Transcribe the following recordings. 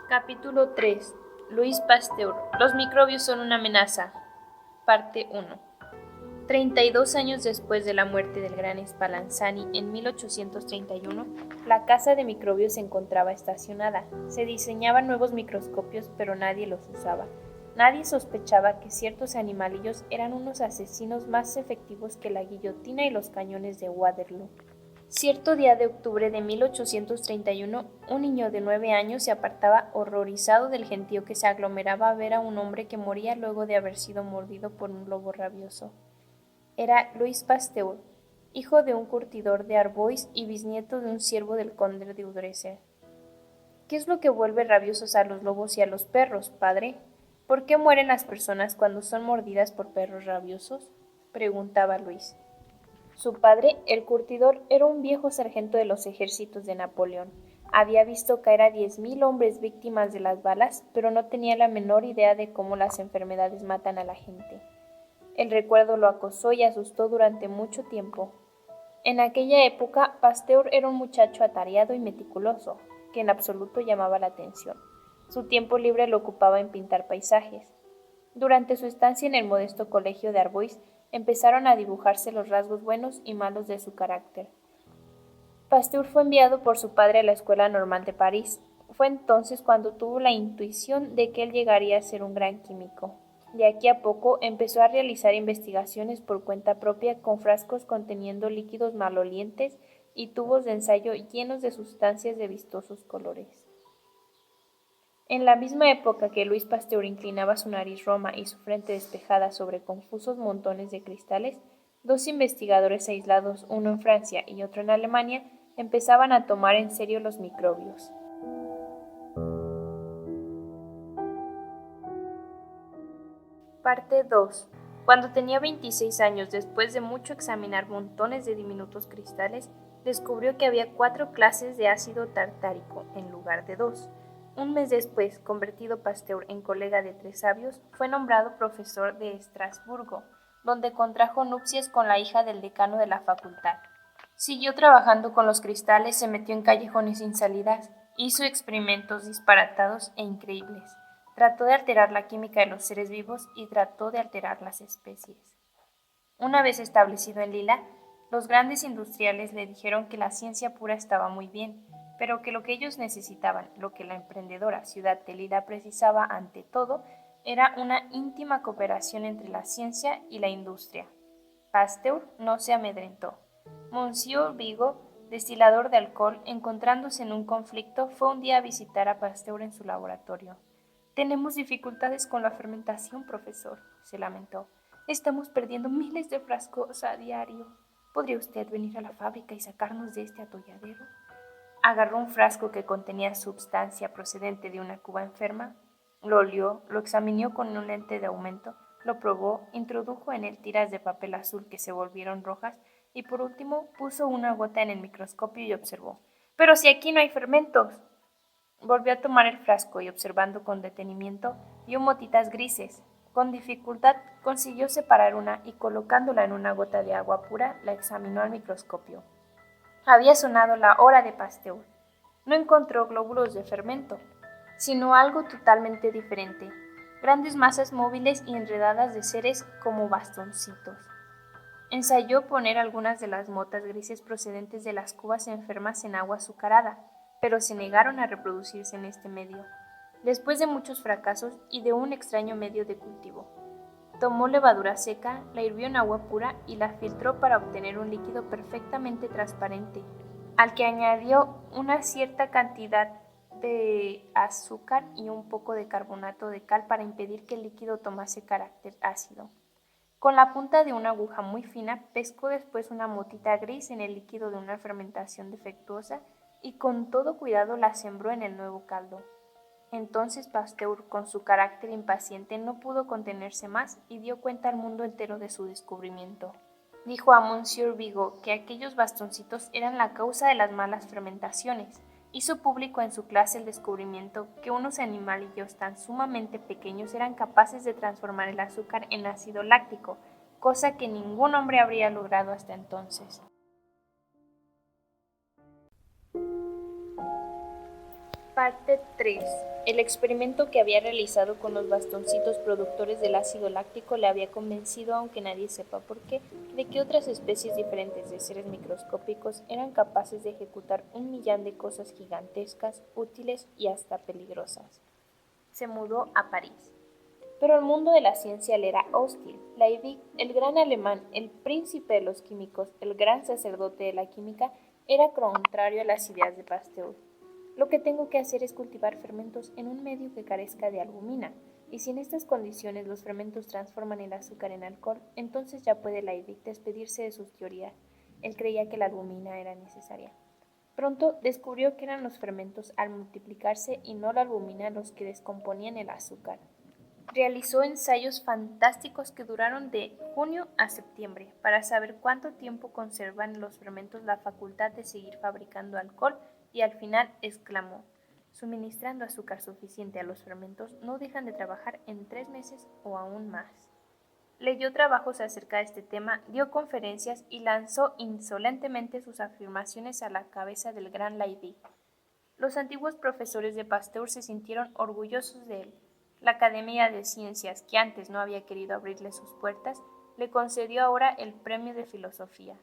Capítulo 3. Louis Pasteur. Los microbios son una amenaza. Parte 1. 32 años después de la muerte del gran Spallanzani en 1831, la casa de microbios se encontraba estacionada. Se diseñaban nuevos microscopios, pero nadie los usaba. Nadie sospechaba que ciertos animalillos eran unos asesinos más efectivos que la guillotina y los cañones de Waterloo. Cierto día de octubre de 1831, un niño de 9 años se apartaba horrorizado del gentío que se aglomeraba a ver a un hombre que moría luego de haber sido mordido por un lobo rabioso. Era Louis Pasteur, hijo de un curtidor de Arbois y bisnieto de un siervo del conde de Udreser. ¿Qué es lo que vuelve rabiosos a los lobos y a los perros, padre? ¿Por qué mueren las personas cuando son mordidas por perros rabiosos?, preguntaba Luis. Su padre, el curtidor, era un viejo sargento de los ejércitos de Napoleón. Había visto caer a 10.000 hombres víctimas de las balas, pero no tenía la menor idea de cómo las enfermedades matan a la gente. El recuerdo lo acosó y asustó durante mucho tiempo. En aquella época, Pasteur era un muchacho atareado y meticuloso, que en absoluto llamaba la atención. Su tiempo libre lo ocupaba en pintar paisajes. Durante su estancia en el modesto colegio de Arbois, empezaron a dibujarse los rasgos buenos y malos de su carácter. Pasteur fue enviado por su padre a la Escuela Normal de París. Fue entonces cuando tuvo la intuición de que él llegaría a ser un gran químico. De aquí a poco empezó a realizar investigaciones por cuenta propia con frascos conteniendo líquidos malolientes y tubos de ensayo llenos de sustancias de vistosos colores. En la misma época que Louis Pasteur inclinaba su nariz roma y su frente despejada sobre confusos montones de cristales, dos investigadores aislados, uno en Francia y otro en Alemania, empezaban a tomar en serio los microbios. Parte 2. Cuando tenía 26 años, después de mucho examinar montones de diminutos cristales, descubrió que había 4 clases de ácido tartárico en lugar de 2. Un mes después, convertido Pasteur en colega de 3 sabios, fue nombrado profesor de Estrasburgo, donde contrajo nupcias con la hija del decano de la facultad. Siguió trabajando con los cristales, se metió en callejones sin salidas, hizo experimentos disparatados e increíbles. Trató de alterar la química de los seres vivos y trató de alterar las especies. Una vez establecido en Lila, los grandes industriales le dijeron que la ciencia pura estaba muy bien, pero que lo que ellos necesitaban, lo que la emprendedora ciudad de Lila precisaba ante todo, era una íntima cooperación entre la ciencia y la industria. Pasteur no se amedrentó. Monsieur Bigot, destilador de alcohol, encontrándose en un conflicto, fue un día a visitar a Pasteur en su laboratorio. «Tenemos dificultades con la fermentación, profesor», se lamentó. «Estamos perdiendo miles de frascos a diario. ¿Podría usted venir a la fábrica y sacarnos de este atolladero?» Agarró un frasco que contenía substancia procedente de una cuba enferma, lo olió, lo examinó con un lente de aumento, lo probó, introdujo en él tiras de papel azul que se volvieron rojas y por último puso una gota en el microscopio y observó. «¡Pero si aquí no hay fermentos!». Volvió a tomar el frasco y observando con detenimiento vio motitas grises. Con dificultad consiguió separar una y colocándola en una gota de agua pura la examinó al microscopio. Había sonado la hora de Pasteur. No encontró glóbulos de fermento, sino algo totalmente diferente, grandes masas móviles y enredadas de seres como bastoncitos. Ensayó poner algunas de las motas grises procedentes de las cubas enfermas en agua azucarada, pero se negaron a reproducirse en este medio, después de muchos fracasos y de un extraño medio de cultivo. Tomó levadura seca, la hirvió en agua pura y la filtró para obtener un líquido perfectamente transparente, al que añadió una cierta cantidad de azúcar y un poco de carbonato de cal para impedir que el líquido tomase carácter ácido. Con la punta de una aguja muy fina, pescó después una motita gris en el líquido de una fermentación defectuosa y con todo cuidado la sembró en el nuevo caldo. Entonces Pasteur, con su carácter impaciente, no pudo contenerse más y dio cuenta al mundo entero de su descubrimiento. Dijo a Monsieur Bigot que aquellos bastoncitos eran la causa de las malas fermentaciones. Hizo público en su clase el descubrimiento que unos animalillos tan sumamente pequeños eran capaces de transformar el azúcar en ácido láctico, cosa que ningún hombre habría logrado hasta entonces. Parte 3. El experimento que había realizado con los bastoncitos productores del ácido láctico le había convencido, aunque nadie sepa por qué, de que otras especies diferentes de seres microscópicos eran capaces de ejecutar 1 millón de cosas gigantescas, útiles y hasta peligrosas. Se mudó a París. Pero el mundo de la ciencia le era hostil. Liebig, el gran alemán, el príncipe de los químicos, el gran sacerdote de la química, era contrario a las ideas de Pasteur. Lo que tengo que hacer es cultivar fermentos en un medio que carezca de albumina, y si en estas condiciones los fermentos transforman el azúcar en alcohol, entonces ya puede Liebig despedirse de sus teorías. Él creía que la albumina era necesaria. Pronto descubrió que eran los fermentos al multiplicarse y no la albumina los que descomponían el azúcar. Realizó ensayos fantásticos que duraron de junio a septiembre para saber cuánto tiempo conservan los fermentos la facultad de seguir fabricando alcohol y al final exclamó: suministrando azúcar suficiente a los fermentos no dejan de trabajar en 3 meses o aún más. Leyó trabajos acerca de este tema, dio conferencias y lanzó insolentemente sus afirmaciones a la cabeza del gran Liebig. Los antiguos profesores de Pasteur se sintieron orgullosos de él. La Academia de Ciencias, que antes no había querido abrirle sus puertas, le concedió ahora el premio de filosofía.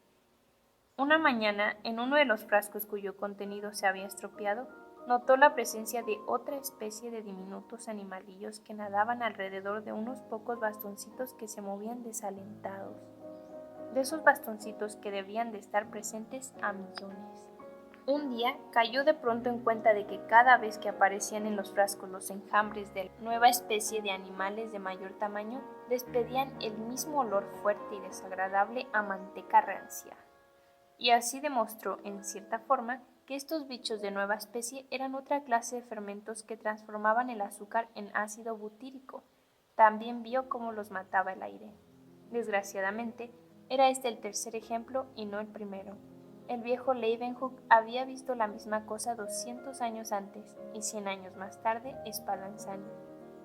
Una mañana, en uno de los frascos cuyo contenido se había estropeado, notó la presencia de otra especie de diminutos animalillos que nadaban alrededor de unos pocos bastoncitos que se movían desalentados. De esos bastoncitos que debían de estar presentes a millones. Un día cayó de pronto en cuenta de que cada vez que aparecían en los frascos los enjambres de la nueva especie de animales de mayor tamaño, despedían el mismo olor fuerte y desagradable a manteca rancia. Y así demostró, en cierta forma, que estos bichos de nueva especie eran otra clase de fermentos que transformaban el azúcar en ácido butírico. También vio cómo los mataba el aire. Desgraciadamente, era este el tercer ejemplo y no el primero. El viejo Leeuwenhoek había visto la misma cosa 200 años antes y 100 años más tarde Spallanzani.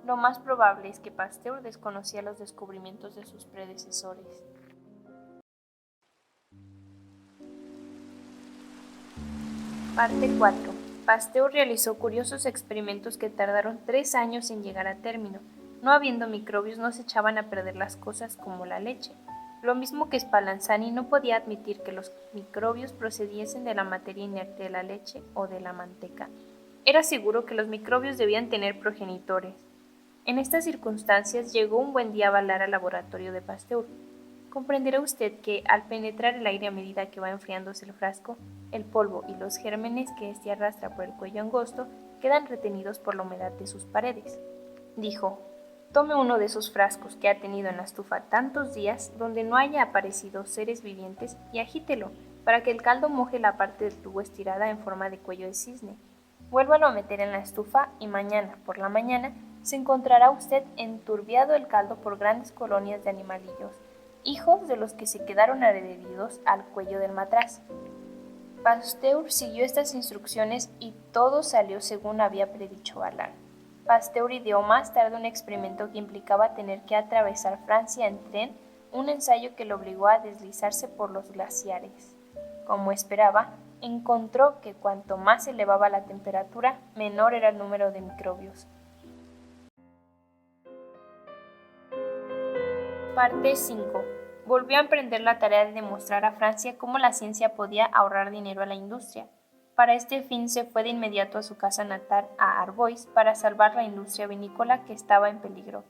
Lo más probable es que Pasteur desconocía los descubrimientos de sus predecesores. Parte 4. Pasteur realizó curiosos experimentos que tardaron 3 años en llegar a término. No habiendo microbios, no se echaban a perder las cosas como la leche. Lo mismo que Spallanzani no podía admitir que los microbios procediesen de la materia inerte de la leche o de la manteca. Era seguro que los microbios debían tener progenitores. En estas circunstancias llegó un buen día a Valar al laboratorio de Pasteur. Comprenderá usted que, al penetrar el aire a medida que va enfriándose el frasco, el polvo y los gérmenes que éste arrastra por el cuello angosto quedan retenidos por la humedad de sus paredes. Dijo: tome uno de esos frascos que ha tenido en la estufa tantos días donde no haya aparecido seres vivientes y agítelo para que el caldo moje la parte del tubo estirada en forma de cuello de cisne. Vuélvalo a meter en la estufa y mañana, por la mañana, se encontrará usted enturbiado el caldo por grandes colonias de animalillos, hijos de los que se quedaron adheridos al cuello del matraz. Pasteur siguió estas instrucciones y todo salió según había predicho Valar. Pasteur ideó más tarde un experimento que implicaba tener que atravesar Francia en tren, un ensayo que lo obligó a deslizarse por los glaciares. Como esperaba, encontró que cuanto más se elevaba la temperatura, menor era el número de microbios. Parte 5. Volvió a emprender la tarea de demostrar a Francia cómo la ciencia podía ahorrar dinero a la industria. Para este fin se fue de inmediato a su casa natal, a Arbois, para salvar la industria vinícola que estaba en peligro.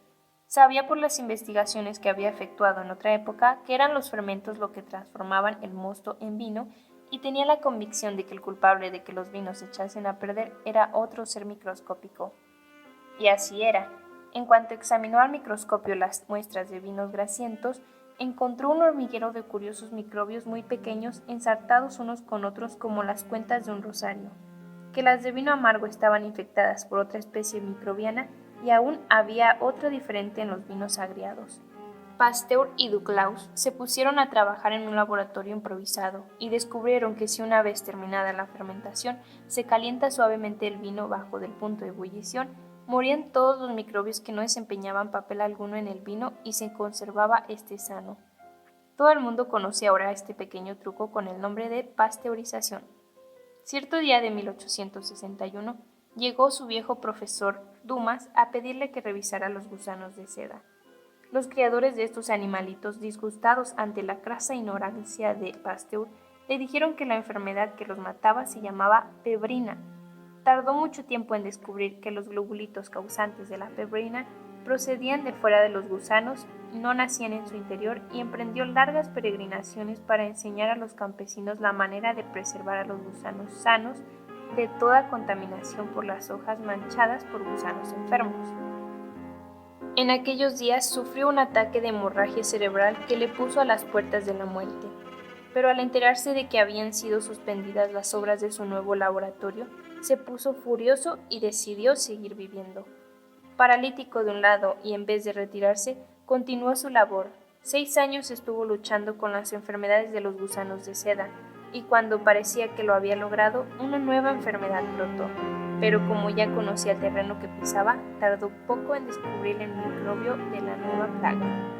Sabía por las investigaciones que había efectuado en otra época que eran los fermentos lo que transformaban el mosto en vino y tenía la convicción de que el culpable de que los vinos se echasen a perder era otro ser microscópico. Y así era. En cuanto examinó al microscopio las muestras de vinos grasientos, encontró un hormiguero de curiosos microbios muy pequeños ensartados unos con otros como las cuentas de un rosario. Que las de vino amargo estaban infectadas por otra especie microbiana y aún había otra diferente en los vinos agriados. Pasteur y Duclaus se pusieron a trabajar en un laboratorio improvisado y descubrieron que si una vez terminada la fermentación se calienta suavemente el vino bajo del punto de ebullición, morían todos los microbios que no desempeñaban papel alguno en el vino y se conservaba este sano. Todo el mundo conoce ahora este pequeño truco con el nombre de pasteurización. Cierto día de 1861, llegó su viejo profesor Dumas a pedirle que revisara los gusanos de seda. Los criadores de estos animalitos, disgustados ante la crasa ignorancia de Pasteur, le dijeron que la enfermedad que los mataba se llamaba pebrina. Tardó mucho tiempo en descubrir que los globulitos causantes de la pebrina procedían de fuera de los gusanos, no nacían en su interior, y emprendió largas peregrinaciones para enseñar a los campesinos la manera de preservar a los gusanos sanos de toda contaminación por las hojas manchadas por gusanos enfermos. En aquellos días sufrió un ataque de hemorragia cerebral que le puso a las puertas de la muerte, pero al enterarse de que habían sido suspendidas las obras de su nuevo laboratorio, se puso furioso y decidió seguir viviendo. Paralítico de un lado y en vez de retirarse, continuó su labor. 6 años estuvo luchando con las enfermedades de los gusanos de seda, y cuando parecía que lo había logrado, una nueva enfermedad brotó. Pero como ya conocía el terreno que pisaba, tardó poco en descubrir el microbio de la nueva plaga.